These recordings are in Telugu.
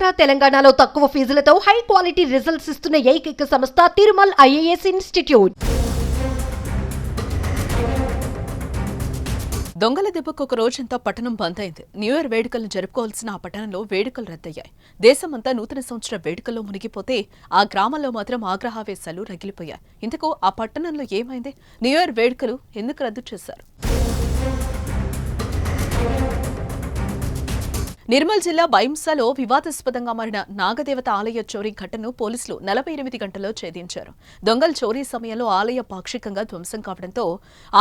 ఆంధ్ర తెలంగాణలో తక్కువ ఫీజులతో హై క్వాలిటీ రిజల్ట్స్ ఇస్తున్న ఏకైక సంస్థ తిరుమల్ ఐఏఎస్ ఇన్స్టిట్యూట్. దొంగల దెబ్బకు ఒక రోజంతా పట్టణం బంద్ అయింది. న్యూ ఇయర్ వేడుకలను జరుపుకోవాల్సిన ఆ పట్టణంలో వేడుకలు రద్దయ్యాయి. దేశమంతా నూతన సంవత్సర వేడుకల్లో మునిగిపోతే ఆ గ్రామంలో మాత్రం ఆగ్రహావేశాలు రగిలిపోయాయి. ఇంతకు ఆ పట్టణంలో ఏమైంది? న్యూ ఇయర్ వేడుకలు ఎందుకు రద్దు చేశారు? నిర్మల్ జిల్లా బైంసాలో వివాదాస్పదంగా మారిన నాగదేవత ఆలయ చోరీ ఘటనను పోలీసులు 48 గంటల్లో ఛేదించారు. దొంగల చోరీ సమయంలో ఆలయ పాక్షికంగా ధ్వంసం కావడంతో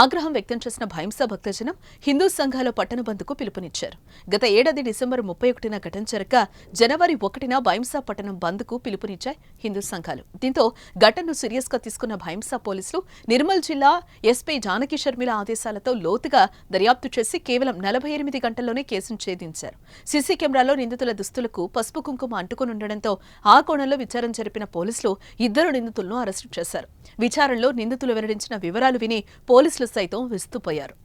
ఆగ్రహం వ్యక్తం చేసిన బైంసా భక్తజనం హిందూ సంఘాల పట్టణ బంద్కు పిలుపునిచ్చారు. గత ఏడాది డిసెంబర్ 31న ఘటన జరగగా జనవరి 1న బైంసా పట్టణం బంద్కు పిలుపునిచ్చాయి హిందూ సంఘాలు. దీంతో ఘటనను సీరియస్ గా తీసుకున్న బైంసా పోలీసులు నిర్మల్ జిల్లా ఎస్పీ జానకి షర్మిల ఆదేశాలతో లోతుగా దర్యాప్తు చేసి కేవలం 48 గంటల్లోనే కేసును ఛేదించారు. సీసీ కెమెరాలో నిందితుల దుస్తులకు పసుపు కుంకుమ అంటుకుని ఉండడంతో ఆ కోణంలో విచారణ జరిపిన పోలీసులు 2 నిందితులను అరెస్టు చేశారు. విచారణలో నిందితులు వెల్లడించిన వివరాలు విని పోలీసులు సైతం విస్తుపోయారు.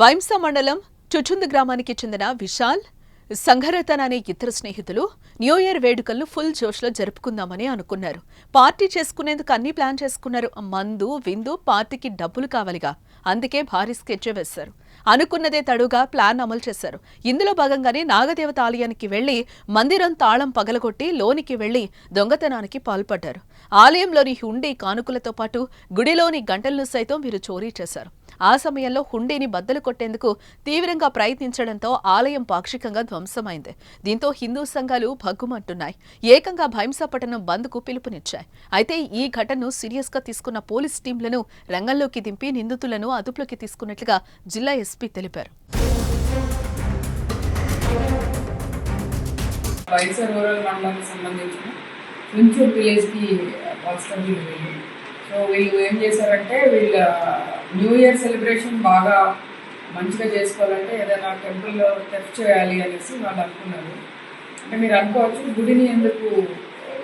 బైంసా మండలం చుచుందు గ్రామానికి చెందిన విశాల్, సంఘరతన్ అనే ఇద్దరు స్నేహితులు న్యూ ఇయర్ వేడుకలను ఫుల్ జోష్లో జరుపుకుందామని అనుకున్నారు. పార్టీ చేసుకునేందుకు అన్ని ప్లాన్ చేసుకున్నారు. మందు, విందు, పార్టీకి డబ్బులు కావాలిగా, అందుకే భారీ స్కెచ్ వేశారు. అనుకున్నదే తడుగా ప్లాన్ అమలు చేశారు. ఇందులో భాగంగానే నాగదేవత ఆలయానికి వెళ్లి మందిరం తాళం పగలగొట్టి లోనికి వెళ్లి దొంగతనానికి పాల్పడ్డారు. ఆలయంలోని హుండీ కానుకలతో పాటు గుడిలోని గంటలను సైతం వీరు చోరీ చేశారు. ఆ సమయంలో హుండీని బద్దలు కొట్టేందుకు తీవ్రంగా ప్రయత్నించడంతో ఆలయం పాక్షికంగా ధ్వంసమైంది. దీంతో హిందూ సంఘాలు భగ్గుమంటున్నాయి. ఏకంగా బైంసా పట్టణం బంద్కు పిలుపునిచ్చాయి. అయితే ఈ ఘటనను సీరియస్ గా తీసుకున్న పోలీస్ టీంలను రంగంలోకి దింపి నిందితులను అదుపులోకి తీసుకున్నట్లుగా జిల్లా ఎస్పీ తెలిపారు. బైంసా రూరల్ మండలానికి సంబంధించిన కుంచూర్ విలేజ్ కి కానిస్టేబుల్ వీళ్ళు. సో వీళ్ళు ఏం చేశారంటే వీళ్ళ న్యూ ఇయర్ సెలబ్రేషన్ బాగా మంచిగా చేసుకోవాలంటే ఏదైనా టెంపుల్లో థెఫ్ట్ చేయాలి అనేసి వాళ్ళు అనుకున్నారు. అంటే మీరు అనుకోవచ్చు గుడిని ఎందుకు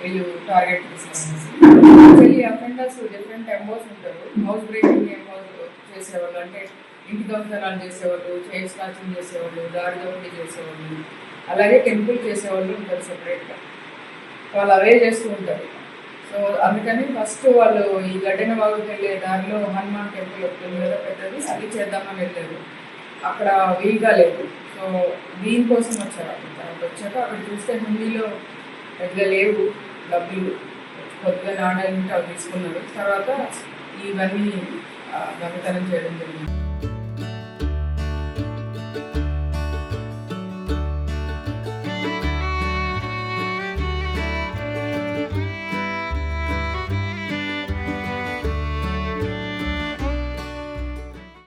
వీళ్ళు టార్గెట్ చేశారనేసి. యాక్చువల్లీ అఫెండర్స్ డిఫరెంట్ ఎంబోస్ ఉంటారు. హౌస్ బ్రేకింగ్ ఎంబోస్ చేసేవాళ్ళు, అంటే ఇంటి దొంగతనాలు చేసేవాళ్ళు, చైన్ స్నాచింగ్ చేసేవాళ్ళు, దారి దోపిడీ చేసేవాళ్ళు, అలాగే టెంపుల్ చేసేవాళ్ళు ఉంటారు సెపరేట్గా. వాళ్ళు అవే చేస్తూ ఉంటారు. సో అందుకని ఫస్ట్ వాళ్ళు ఈ గడ్డెన బాగుకి వెళ్ళే దారిలో హనుమాన్ టెంపుల్ ఉంటుంది కదా పెద్దది, అది చేద్దామని వెళ్ళారు. అక్కడ వీలుగా లేదు. సో దీనికోసం వచ్చారు. తర్వాత వచ్చాక అక్కడ చూస్తే హుండీలో పెద్దగా లేవు డబ్బులు, కొద్దిగా నాణ్యాలు అవి తీసుకున్నారు. తర్వాత ఇవన్నీ దొంగతనం చేయడం జరిగింది.